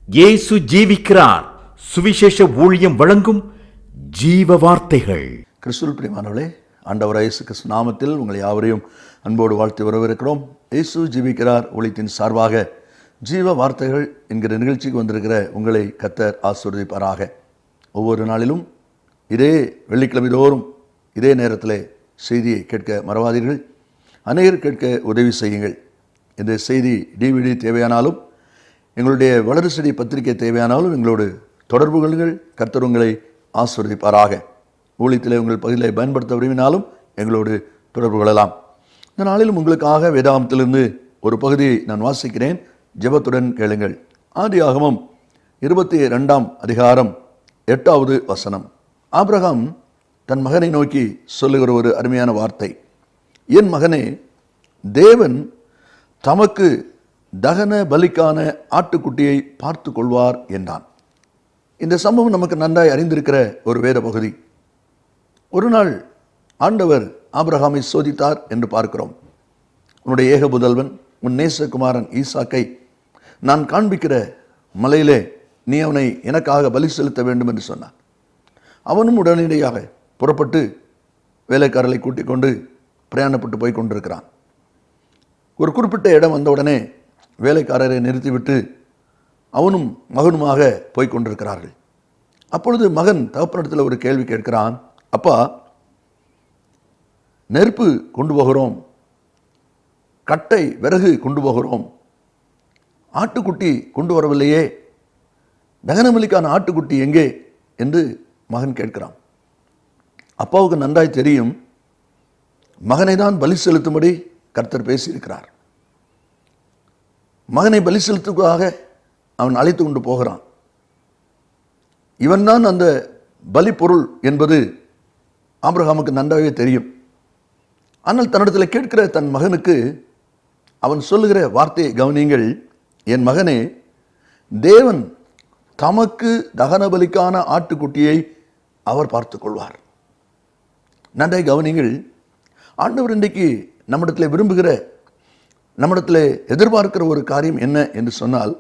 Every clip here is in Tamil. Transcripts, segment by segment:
இயேசு ஜீவிக்கிறார். சுவிசேஷ ஊழியம் வழங்கும் ஜீவ வார்த்தைகள். கிறிஸ்துவில் பிரியமானவர்களே, ஆண்டவராகிய இயேசு கிறிஸ்து நாமத்தில் உங்களை யாவரையும் அன்போடு வாழ்த்து வரவேற்கிறோம். இயேசு ஜீவிக்கிறார் ஊழியத்தின் சார்பாக ஜீவ வார்த்தைகள் என்கிற நிகழ்ச்சிக்கு வந்திருக்கிற உங்களை கர்த்தர் ஆசீர்வதிப்பாராக. ஒவ்வொரு நாளிலும் இதே வெள்ளிக்கிழமை தோறும் இதே நேரத்தில் செய்தியை கேட்க மறவாதீர்கள். அநேகர் கேட்க உதவி செய்யுங்கள். இந்த செய்தி DVD தேவையானாலும், எங்களுடைய வளரு செடி பத்திரிகை தேவையானாலும் எங்களோடு தொடர்பு கொள்ளுங்கள். கர்த்தர் உங்களை ஆசீர்வதிப்பாராக. ஊழியத்தில் உங்கள் பகுதியில் பயன்படுத்த விரும்பினாலும் எங்களோடு தொடர்பு கொள்ளலாம். இந்த நாளிலும் உங்களுக்காக வேதாகமத்திலிருந்து ஒரு பகுதியை நான் வாசிக்கிறேன். ஜெபத்துடன் கேளுங்கள். ஆதியாகமம் 22ஆம் அதிகாரம் 8வது வசனம். ஆபிரகாம் தன் மகனை நோக்கி சொல்லுகிற ஒரு அருமையான வார்த்தை. என் மகனே, தேவன் தமக்கு தகன பலிக்கான ஆட்டுக்குட்டியை பார்த்து கொள்வார் என்றான். இந்த சம்பவம் நமக்கு நன்றாய் அறிந்திருக்கிற ஒரு வேத பகுதி. ஒரு நாள் ஆண்டவர் ஆபிரகாமை சோதித்தார் என்று பார்க்கிறோம். உன்னுடைய ஏக புதல்வன், உன் நேசகுமாரன் ஈசாக்கை நான் காண்பிக்கிற மலையிலே நீ அவனை எனக்காக பலி செலுத்த வேண்டும் என்று சொன்னார். அவனும் உடனடியாக புறப்பட்டு வேலைக்காரர்களை கூட்டிக் கொண்டு பிரயாணப்பட்டு போய் கொண்டிருக்கிறான். ஒரு குறிப்பிட்ட இடம் வந்தவுடனே வேலைக்காரரை நிறுத்திவிட்டு அவனும் மகனுமாக போய் கொண்டிருக்கிறார்கள். அப்பொழுது மகன் தகப்பனிடத்தில் ஒரு கேள்வி கேட்கிறான். அப்பா, நெருப்பு கொண்டு போகிறோம், கட்டை விறகு கொண்டு போகிறோம், ஆட்டுக்குட்டி கொண்டு வரவில்லையே, தகனபலிக்கான ஆட்டுக்குட்டி எங்கே என்று மகன் கேட்கிறான். அப்பாவுக்கு நன்றாய் தெரியும், மகனை தான் பலி செலுத்தும்படி கர்த்தர் பேசியிருக்கிறார். மகனை பலி செலுத்துவதாக அவன் அழைத்து கொண்டு போகிறான். இவன் தான் அந்த பலி பொருள் என்பது ஆபிரகாமுக்கு நன்றாகவே தெரியும். ஆனால் தன்னிடத்தில் கேட்கிற தன் மகனுக்கு அவன் சொல்லுகிற வார்த்தையை கவனியுங்கள். என் மகனே, தேவன் தமக்கு தகன பலிக்கான ஆட்டுக்குட்டியை அவர் பார்த்து கொள்வார். நன்றாய் கவனிங்கள். ஆண்டவர் இன்றைக்கு நம்மிடத்தில் விரும்புகிற, நம்மிடத்தில் எதிர்பார்க்கிற ஒரு காரியம் என்ன என்று சொன்னால்,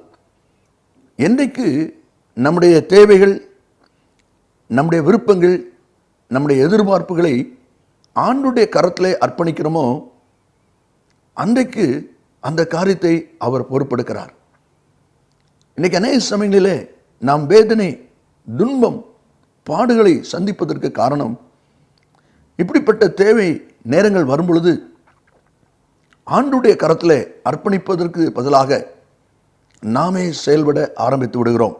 என்றைக்கு நம்முடைய தேவைகள், நம்முடைய விருப்பங்கள், நம்முடைய எதிர்பார்ப்புகளை ஆண்டுடைய கரத்திலே அர்ப்பணிக்கிறோமோ அன்றைக்கு அந்த காரியத்தை அவர் பொறுப்பெடுக்கிறார். இன்றைக்கு அநேக சமயங்களிலே நாம் வேதனை, துன்பம், பாடுகளை சந்திப்பதற்கு காரணம், இப்படிப்பட்ட தேவை நேரங்கள் வரும்பொழுது ஆண்டுடைய கரத்தில் அர்ப்பணிப்பதற்கு பதிலாக நாமே செயல்பட ஆரம்பித்து விடுகிறோம்.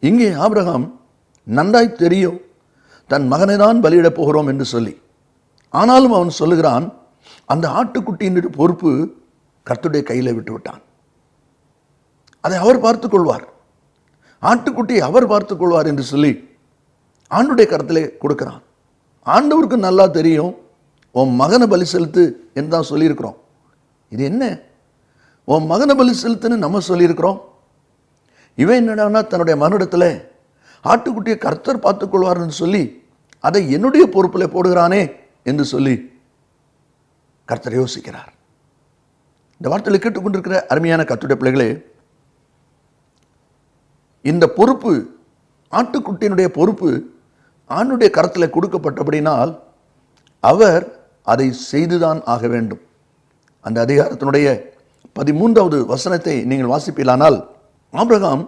இங்கே ஆபிரகாம் நன்றாய் தெரியும் தன் மகனை தான் பலியிடப் போகிறோம் என்று சொல்லி, ஆனாலும் அவன் சொல்லுகிறான், அந்த ஆட்டுக்குட்டியின் பொறுப்பு கர்த்தருடைய கையில் விட்டு விட்டான். அதை அவர் பார்த்து கொள்வார், ஆட்டுக்குட்டியை அவர் பார்த்து கொள்வார் என்று சொல்லி ஆண்டுடைய கரத்திலே கொடுக்கிறான். ஆண்டவருக்கு நல்லா தெரியும், உன் மகனை பலி செலுத்து என்று தான் சொல்லியிருக்கிறோம். இது என்ன, உன் மகனை பலி செலுத்துன்னு நம்ம சொல்லியிருக்கிறோம். இவன் என்னடானா தன்னுடைய மகனிடத்தில் ஆட்டுக்குட்டியை கர்த்தர் பார்த்துக்கொள்வார் என்று சொல்லி அதை என்னுடைய பொறுப்பில் போடுகிறானே என்று சொல்லி கர்த்தர் யோசிக்கிறார். இந்த வார்த்தையில் கேட்டுக்கொண்டிருக்கிற அருமையான கர்த்தருடைய பிள்ளைகளே, இந்த பொறுப்பு, ஆட்டுக்குட்டியினுடைய பொறுப்பு ஆண்டுடைய கரத்தில் கொடுக்கப்பட்டபடினால் அவர் அதை செய்துதான் ஆக வேண்டும். அந்த அதிகாரத்தினுடைய 13வது வசனத்தை நீங்கள் வாசிப்பீர்களானால், ஆபிரகாம்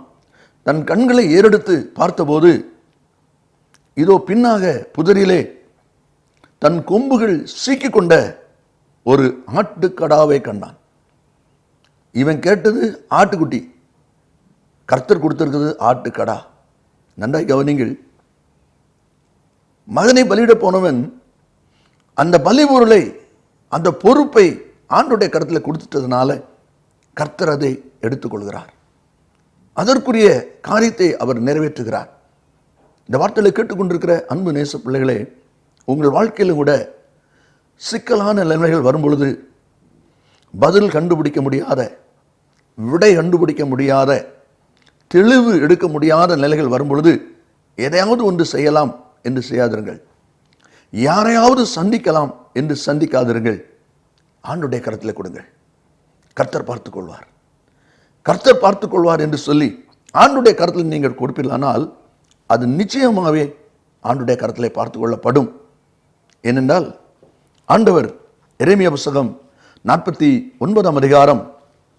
தன் கண்களை ஏறெடுத்து பார்த்தபோது இதோ பின்னாக புதரிலே தன் கொம்புகள் சீக்கிக் கொண்ட ஒரு ஆட்டுக்கடாவை கண்டான். இவன் கேட்டது ஆட்டுக்குட்டி, கர்த்தர் கொடுத்திருக்கிறது ஆட்டுக்கடா. நன்றாய் கவனிங்கள். மகனை பலியிட போனவன் அந்த பலி பொருளை, அந்த பொறுப்பை ஆண்டுடைய கருத்தில் கொடுத்துட்டதுனால கர்த்தர் அதை எடுத்துக்கொள்கிறார். அதற்குரிய காரியத்தை அவர் நிறைவேற்றுகிறார். இந்த வார்த்தையை கேட்டுக்கொண்டிருக்கிற அன்பு நேச பிள்ளைகளே, உங்கள் வாழ்க்கையிலும் கூட சிக்கலான நிலைமைகள் வரும்பொழுது, பதில் கண்டுபிடிக்க முடியாத, விடை கண்டுபிடிக்க முடியாத, தெளிவு எடுக்க முடியாத நிலைகள் வரும்பொழுது எதையாவது ஒன்று செய்யலாம் என்று செய்யாதிருங்கள். யாரையாவது சந்திக்கலாம் என்று சந்திக்காதிருங்கள். ஆண்டுடைய கரத்தில் கொடுங்கள், கர்த்தர் பார்த்துக் கொள்வார். கர்த்தர் பார்த்துக் கொள்வார் என்று சொல்லி ஆண்டுடைய கரத்தில் நீங்கள் கொடுப்பீர்களானால் அது நிச்சயமாகவே ஆண்டுடைய கரத்திலே பார்த்து கொள்ளப்படும். ஏனென்றால் ஆண்டவர் எரேமியா புத்தகம் 49 அதிகாரம்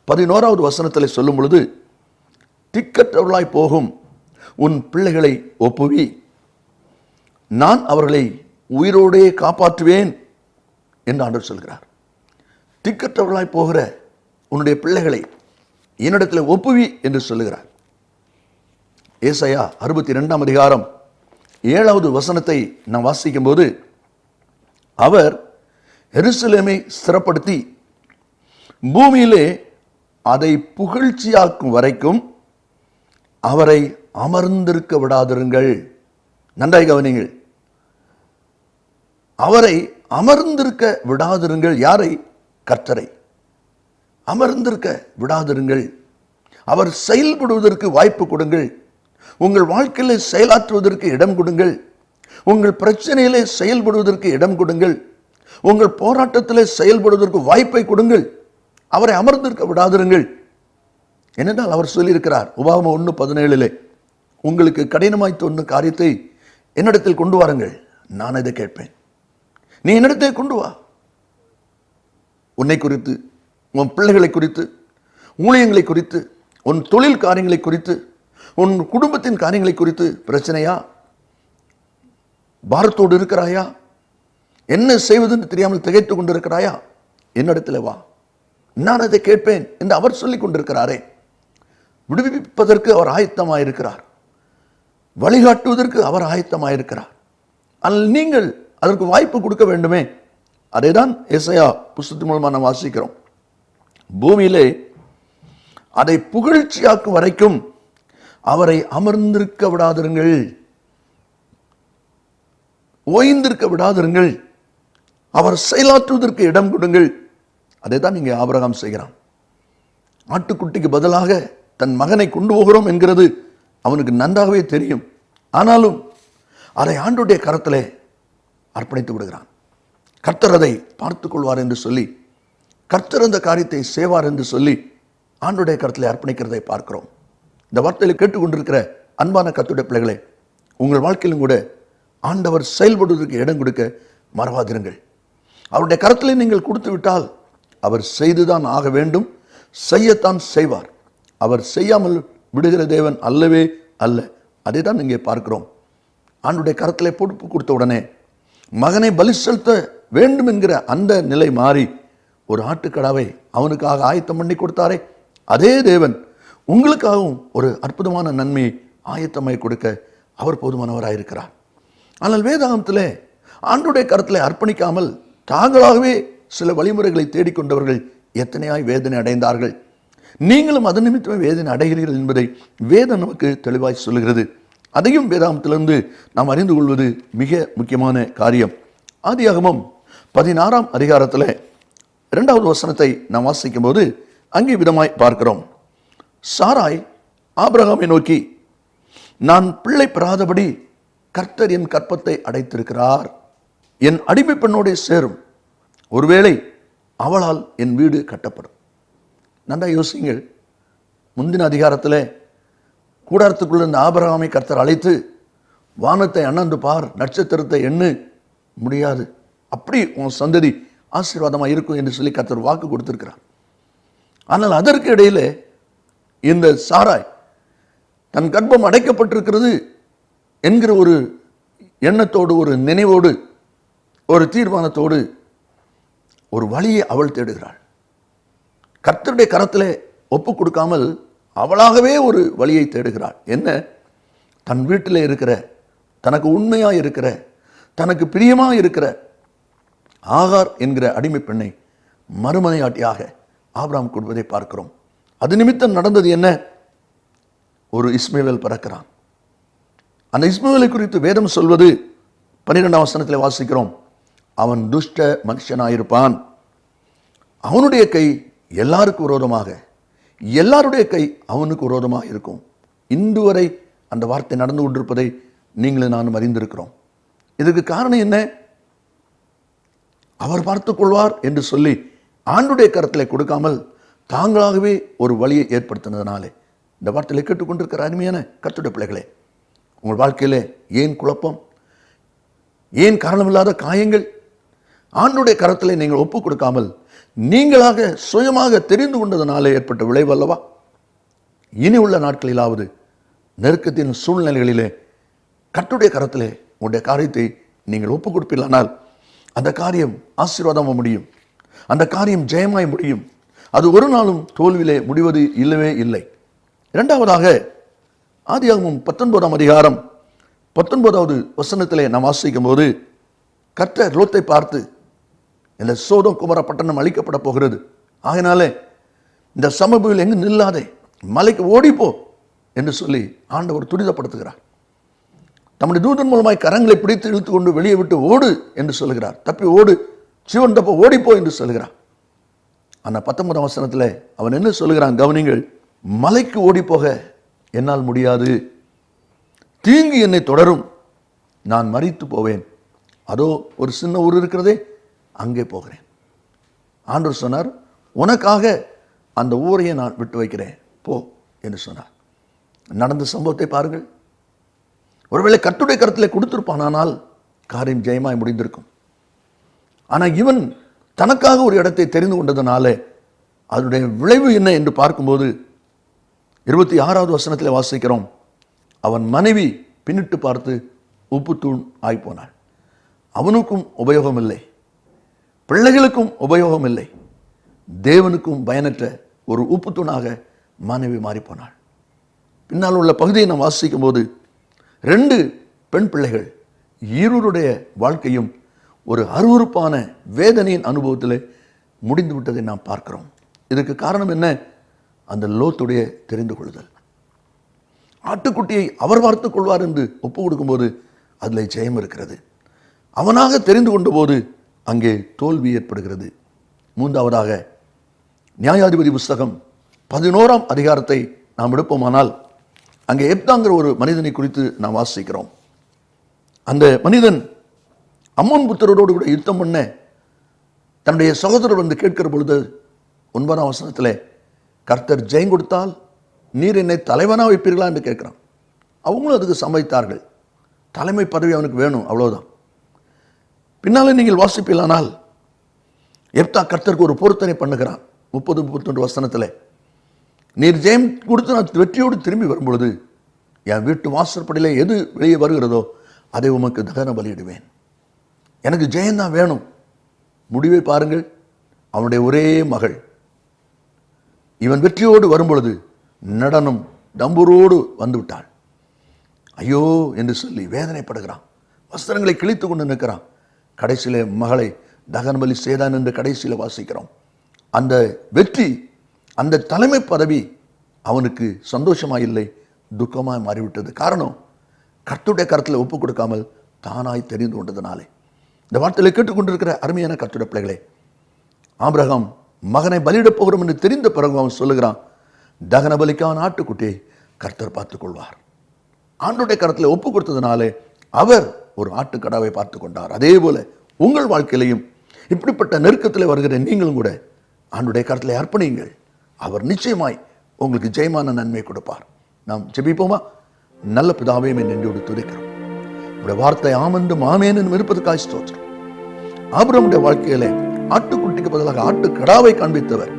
11வது வசனத்தில் சொல்லும் பொழுது, திக்கற்றவர்களாய் போகும் உன் பிள்ளைகளை ஒப்புவி, நான் அவர்களை உயிரோடே காப்பாற்றுவேன் என்று ஆண்டவர் சொல்கிறார். திக்கற்றவர்களாய் போகிற உன்னுடைய பிள்ளைகளை என்னிடத்தில் ஒப்புவி என்று சொல்லுகிறார். ஏசாயா 62 அதிகாரம் 7வது வசனத்தை நாம் வாசிக்கும் போது, அவர் எருசலேமை ஸ்திரப்படுத்தி பூமியிலே அதை புகழ்ச்சியாக்கும் வரைக்கும் அவரை அமர்ந்திருக்க விடாதிருங்கள். நன்றாய் கவனிங்கள். அவரை அமர்ந்திருக்க விடாதிருங்கள். யாரை? கர்த்தரை அமர்ந்திருக்க விடாதிருங்கள். அவர் செயல்படுவதற்கு வாய்ப்பு கொடுங்கள். உங்கள் வாழ்க்கையிலே செயலாற்றுவதற்கு இடம் கொடுங்கள். உங்கள் பிரச்சனையிலே செயல்படுவதற்கு இடம் கொடுங்கள். உங்கள் போராட்டத்திலே செயல்படுவதற்கு வாய்ப்பை கொடுங்கள். அவரை அமர்ந்திருக்க விடாதிருங்கள். ஏனென்றால் அவர் சொல்லியிருக்கிறார் உபாகமம் 1:17, உங்களுக்கு கடினமாய் தோன்றும் காரியத்தை என்னிடத்தில் கொண்டு வாருங்கள், நான் இதை கேட்பேன். நீ என்னிடத்தில் கொண்டு வா. உன்னை குறித்து, உன் பிள்ளைகளை குறித்து, ஊழியங்களை குறித்து, உன் தொழில் காரியங்களை குறித்து, உன் குடும்பத்தின் காரியங்களை குறித்து பிரச்சனையா? பாரத்தோடு இருக்கிறாயா? என்ன செய்வதுன்னு தெரியாமல் திகைத்து கொண்டிருக்கிறாயா? என்னிடத்தில் வா, நான் அதை கேட்பேன் என்று அவர் சொல்லிக் கொண்டிருக்கிறாரே. விடுவிப்பதற்கு அவர் ஆயத்தமாயிருக்கிறார். வழிகாட்டுவதற்கு அவர் ஆயத்தமாயிருக்கிறார். ஆனால் நீங்கள் அதற்கு வாய்ப்பு கொடுக்க வேண்டுமே. அதைதான் ஏசாயா புத்தகத்தின் மூலமாக நாம் வாசிக்கிறோம். பூமியிலே அதை புகழ்ச்சியாக்கும் வரைக்கும் அவரை அமர்ந்திருக்க விடாதிருங்கள், ஓய்ந்திருக்க விடாதிருங்கள், அவர் செயலாற்றுவதற்கு இடம் கொடுங்கள். அதை தான் இங்கே ஆபிரகாம் செய்கிறான். ஆட்டுக்குட்டிக்கு பதிலாக தன் மகனை கொண்டு போகிறோம் என்கிறது அவனுக்கு நன்றாகவே தெரியும். ஆனாலும் அதை ஆண்டுடைய கரத்திலே அர்ப்பணித்து விடுகிறான். கர்த்தர் அதை பார்த்துக் கொள்வார் என்று சொல்லி, கர்த்தர் அந்த காரியத்தை செய்வார் என்று சொல்லி ஆண்டுடைய கரத்திலே அர்ப்பணிக்கிறதை பார்க்கிறோம். இந்த வார்த்தையில் கேட்டுக்கொண்டிருக்கிற அன்பான கர்த்தருடைய பிள்ளைகளே, உங்கள் வாழ்க்கையிலும் கூட ஆண்டவர் செயல்படுவதற்கு இடம் கொடுக்க மறவாதிருங்கள். அவருடைய கரத்திலே நீங்கள் கொடுத்து விட்டால் அவர் செய்துதான் ஆக வேண்டும், செய்யத்தான் செய்வார். அவர் செய்யாமல் விடுகிற தேவன் அல்லவே அல்ல. அதை தான் இங்கே பார்க்கிறோம். ஆண்டுடைய கரத்திலே பொறுப்பு கொடுத்த உடனே மகனை பலி செலுத்த வேண்டும் என்கிற அந்த நிலை மாறி ஒரு ஆட்டுக்கடாவை அவனுக்காக ஆயத்தம் பண்ணி கொடுத்தாரே, அதே தேவன் உங்களுக்காகவும் ஒரு அற்புதமான நன்மையை ஆயத்தமாய் கொடுக்க அவர் போதுமானவராயிருக்கிறார். ஆனால் வேதாகமத்திலே ஆண்டுடைய கரத்திலே அர்ப்பணிக்காமல் தாங்களாகவே சில வழிமுறைகளை தேடிக்கொண்டவர்கள் எத்தனையாய் வேதனை அடைந்தார்கள். நீங்களும் அதன் நிமித்தமே வேதனை அடைகிறீர்கள் என்பதை வேதம் நமக்கு தெளிவாய் சொல்லுகிறது. அதையும் வேதாகமத்திலிருந்து நாம் அறிந்து கொள்வது மிக முக்கியமான காரியம். ஆதியாகமம் 16 அதிகாரத்தில் 2வது வசனத்தை நாம் வாசிக்கும் போது அங்கே விதமாய் பார்க்கிறோம். சாராய் ஆபிரகாமை நோக்கி, நான் பிள்ளை பெறாதபடி கர்த்தர் என் கற்பத்தை அடைத்திருக்கிறார், என் அடிமை பெண்ணோடே சேரும், ஒருவேளை அவளால் என் வீடு கட்டப்படும். நன்றா யோசிங்கள். முந்தின அதிகாரத்தில் கூடாரத்துக்குள்ள இருந்த ஆபிரகாமை கர்த்தர் அழைத்து, வானத்தை அண்ணாந்து பார், நட்சத்திரத்தை எண்ணு, முடியாது, அப்படி உன் சந்ததி ஆசீர்வாதமாக இருக்கும் என்று சொல்லி கர்த்தர் வாக்கு கொடுத்திருக்கிறார். ஆனால் அதற்கு இடையில இந்த சாராய் தன் கர்ப்பம் அடைக்கப்பட்டிருக்கிறது என்கிற ஒரு எண்ணத்தோடு, ஒரு நினைவோடு, ஒரு தீர்மானத்தோடு ஒரு வழியை அவள் தேடுகிறாள். கர்த்தருடைய கரத்திலே ஒப்பு கொடுக்காமல் அவளாகவே ஒரு வழியை தேடுகிறாள். என்ன? தன் வீட்டில் இருக்கிற, தனக்கு உண்மையாக இருக்கிற, தனக்கு பிரியமாக இருக்கிற ஆகார் என்கிற அடிமை பெண்ணை மறுமனையாட்டியாக ஆபிரகாம் கொடுப்பதை பார்க்கிறோம். அது நிமித்தம் நடந்தது என்ன? ஒரு இஸ்மவேல் பிறக்கிறான். அந்த இஸ்மவேலை குறித்து வேதம் சொல்வது 12ஆம் வசனத்தில் வாசிக்கிறோம். அவன் துஷ்ட மனுஷனாயிருப்பான், அவனுடைய கை எல்லாருக்கும் விரோதமாக, எல்லாருடைய கை அவனுக்கு விரோதமாக இருக்கும். இன்று வரை அந்த வார்த்தை நடந்து கொண்டிருப்பதை நீங்களும் நானும் அறிந்திருக்கிறோம். இதுக்கு காரணம் என்ன? அவர் பார்த்துக் கொள்வார் என்று சொல்லி ஆண்டுடைய கரத்திலே கொடுக்காமல் தாங்களாகவே ஒரு வழியை ஏற்படுத்தினதுனாலே இந்த வார்த்தையை கேட்டுக்கொண்டிருக்கிற அருமையான கர்த்தருடைய பிள்ளைகளே, உங்கள் வாழ்க்கையிலே ஏன் குழப்பம், ஏன் காரணமில்லாத காயங்கள்? ஆண்டவருடைய கரத்திலே நீங்கள் ஒப்புக் கொடுக்காமல் நீங்களாக சுயமாக தெரிந்து கொண்டதனாலே ஏற்பட்ட விளைவு அல்லவா? இனி உள்ள நாட்களிலாவது நெருக்கத்தின் சூழ்நிலைகளிலே கர்த்தருடைய கரத்திலே உங்களுடைய காரியத்தை நீங்கள் ஒப்புக் கொடுப்பீர்களானால் அந்த காரியம் ஆசீர்வாதமாக முடியும், அந்த காரியம் ஜெயமாய் முடியும். அது ஒரு நாளும் தோல்வியிலே முடிவது இல்லவே இல்லை. இரண்டாவதாக, ஆதியாகமம் 19ஆம் அதிகாரம் 19வது வசனத்திலே நாம் வாசிக்கும் போது, கர்த்தர் லோத்தை பார்த்து, இந்த சோதோம் குமரா பட்டணம் அழிக்கப்பட போகிறது, ஆகையினாலே இந்த சமபூமியில் எங்கு நில்லாதே, மலைக்கு ஓடிப்போ என்று சொல்லி ஆண்டவர் துரிதப்படுத்துகிறார். தம்முடைய தூதன் மூலமாய் கரங்களை பிடித்து இழுத்து கொண்டு வெளியே விட்டு ஓடு என்று சொல்லுகிறார். தப்பி ஓடு, சிவன் தப்ப ஓடிப்போ என்று சொல்லுகிறார். ஆனால் 19ஆம் வசனத்தில் அவன் என்ன சொல்லுகிறான் கவனிங்கள், மலைக்கு ஓடிப்போக என்னால் முடியாது, தீங்கு என்னை தொடரும், நான் மரித்து போவேன், அதோ ஒரு சின்ன ஊர் இருக்கிறதே அங்கே போகிறேன். ஆண்டவர் சொன்னார், உனக்காக அந்த ஊரையை நான் விட்டு வைக்கிறேன், போ என்று சொன்னார். நடந்த சம்பவத்தை பாருங்கள். ஒருவேளை கர்த்தருடைய கரத்திலே கொடுத்திருப்பானால் காரியம் ஜெயமாய் முடிந்திருக்கும். ஆனால் இவன் தனக்காக ஒரு இடத்தை தெரிந்து கொண்டதுனால அதனுடைய விளைவு என்ன என்று பார்க்கும்போது 26வது வசனத்தில் வாசிக்கிறோம், அவன் மனைவி பின்னிட்டு பார்த்து உப்புத்தூண் ஆய்போனாள். அவனுக்கும் உபயோகம் இல்லை, பிள்ளைகளுக்கும் உபயோகம் இல்லை, தேவனுக்கும் பயனற்ற ஒரு உப்புத்தூணாக மனைவி மாறிப்போனாள். பின்னால் உள்ள பகுதியை நாம் வாசிக்கும் போது 2 பெண் பிள்ளைகள் இருவருடைய வாழ்க்கையும் ஒரு அருவருப்பான வேதனையின் அனுபவத்தில் முடிந்து விட்டதை நாம் பார்க்கிறோம். இதற்கு காரணம் என்ன? அந்த லோத்துடைய தெரிந்து கொள்ளுதல். ஆட்டுக்குட்டியை அவர் பார்த்துக் கொள்வார் என்று ஒப்பு கொடுக்கும்போது அதில் ஜெயம் இருக்கிறது. அவனாக தெரிந்து கொண்ட போது அங்கே தோல்வி ஏற்படுகிறது. மூன்றாவதாக, நியாயாதிபதி புஸ்தகம் 11ஆம் அதிகாரத்தை நாம் எடுப்போமானால் அங்கே எப்தாங்கிற ஒரு மனிதனை குறித்து நாம் வாசிக்கிறோம். அந்த மனிதன் அம்மோன் புத்திரரோடு கூட யுத்தம் பண்ண தன்னுடைய சகோதரர் வந்து கேட்கிற பொழுது 9ஆம் வசனத்தில், கர்த்தர் ஜெயம் கொடுத்தால் நீர் என்னை தலைவனாக வைப்பீர்களா என்று கேட்கிறான். அவங்களும் அதுக்கு சம்மதித்தார்கள். தலைமை பதவி அவனுக்கு வேணும், அவ்வளோதான். பின்னாலே நீங்கள் வாசிப்பீர்களானால் எப்தா கர்த்தருக்கு ஒரு பொருத்தனை பண்ணுகிறான். 30-31 வசனத்தில், நீர் ஜெயம் கொடுத்து நான் வெற்றியோடு திரும்பி வரும்பொழுது என் வீட்டு வாசற்படியிலே எது வெளியே வருகிறதோ அதை உமக்கு தகன பலியிடுவேன், எனக்கு ஜெயந்தான் வேணும். முடிவை பாருங்கள், அவனுடைய ஒரே மகள் இவன் வெற்றியோடு வரும்பொழுது நடனம் டம்புரோடு வந்துவிட்டாள். ஐயோ என்று சொல்லி வேதனைப்படுகிறான், வஸ்திரங்களை கிழித்து கொண்டு நிற்கிறான். கடைசியிலே மகளை தகன பலி செய்தான் என்று கடைசியில் வாசிக்கிறோம். அந்த வெற்றி, அந்த தலைமை பதவி அவனுக்கு சந்தோஷமாய் இல்லை, துக்கமாய் மாறிவிட்டது. காரணம், கர்த்தருடைய கரத்தில் ஒப்புக் கொடுக்காமல் தானாய் தெரிந்து கொண்டதுனாலே. இந்த வார்த்தையை கேட்டுக்கொண்டிருக்கிற அருமையான கர்த்தருடைய பிள்ளைகளே, ஆபிரகாம் மகனை பலியிடப் போகிறோம் என்று தெரிந்த பிறகு அவன் சொல்லுகிறான், தகன பலிக்கான ஆட்டுக்குட்டியை கர்த்தர் பார்த்துக் கொள்வார். ஆண்டவருடைய கரத்தில் ஒப்புக் கொடுத்ததுனாலே அவர் ஒரு ஆட்டுக்கடாவை பார்த்து கொண்டார். அதே போல உங்கள் வாழ்க்கையிலையும் இப்படிப்பட்ட நெருக்கத்தில் வருகிற நீங்களும் கூட ஆண்டவருடைய கரத்தில் அர்ப்பணியுங்கள். அவர் நிச்சயமாய் உங்களுக்கு ஜெயமான நன்மை கொடுப்பார். நாம் ஜெபிப்போமா? நல்ல பிதாவே, நன்றியோடு துதிக்கிறோம். உடைய வார்த்தை ஆமென்றும் ஆமென் என்று இருப்பதற்காக ஸ்தோத்திரம். ஆபிரகாமுடைய வாழ்க்கையிலே ஆட்டுக்குட்டிக்கு பதிலாக ஆட்டுக்கடாவை காண்பித்தவர்.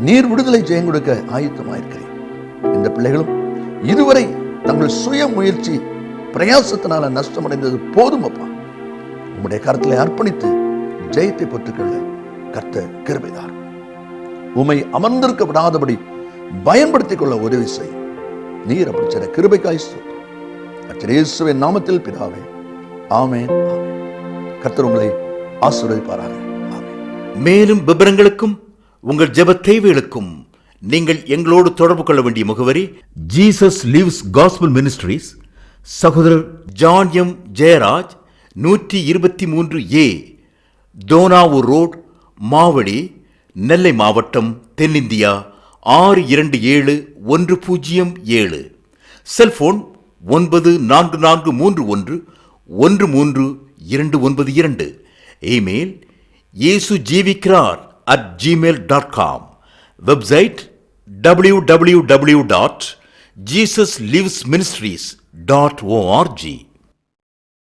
நீர் விடுதலை ஜெயம் கொடுக்க ஆயத்தமாயிருக்கிறேன். இந்த பிள்ளைகளும் இதுவரை தங்கள் சுய முயற்சி பிரயாசத்தினால நஷ்டமடைந்தது போதும் அப்பா, உம்முடைய கரத்திலே அர்ப்பணித்து ஜெயத்தை பெற்றுக்கொள்ள கர்த்தர் கிருபைதார். உம்மை அமர்ந்திருக்க விடாதபடி பயன்படுத்திக் கொள்ள உதவி செய். நீர் அப்படி செய்த கிருபைக்காய் ஸ்தோத்திரம். இயேசுவின் நாமத்தில் பிதாவே, ஆமென். கர்த்தர் உங்களை ஆசீர்வதிப்பாராக. ஆமென். மேலும் விவரங்களுக்கும் உங்கள் ஜெப தேவைகளுக்கும் நீங்கள் எங்களோடு தொடர்பு கொள்ள வேண்டிய முகவரி, ஜீசஸ் லிவ்ஸ் காஸ்பல் மினிஸ்ட்ரீஸ், சகோதரர் John M Jeyaraj, 123A Dohnavur road, Mavadi, Nellai மாவட்டம், தென்னிந்தியா 627107. Cell phone 9443113292. Email yesujivikaar@gmail.com. Website www.jesuslivesministries.org.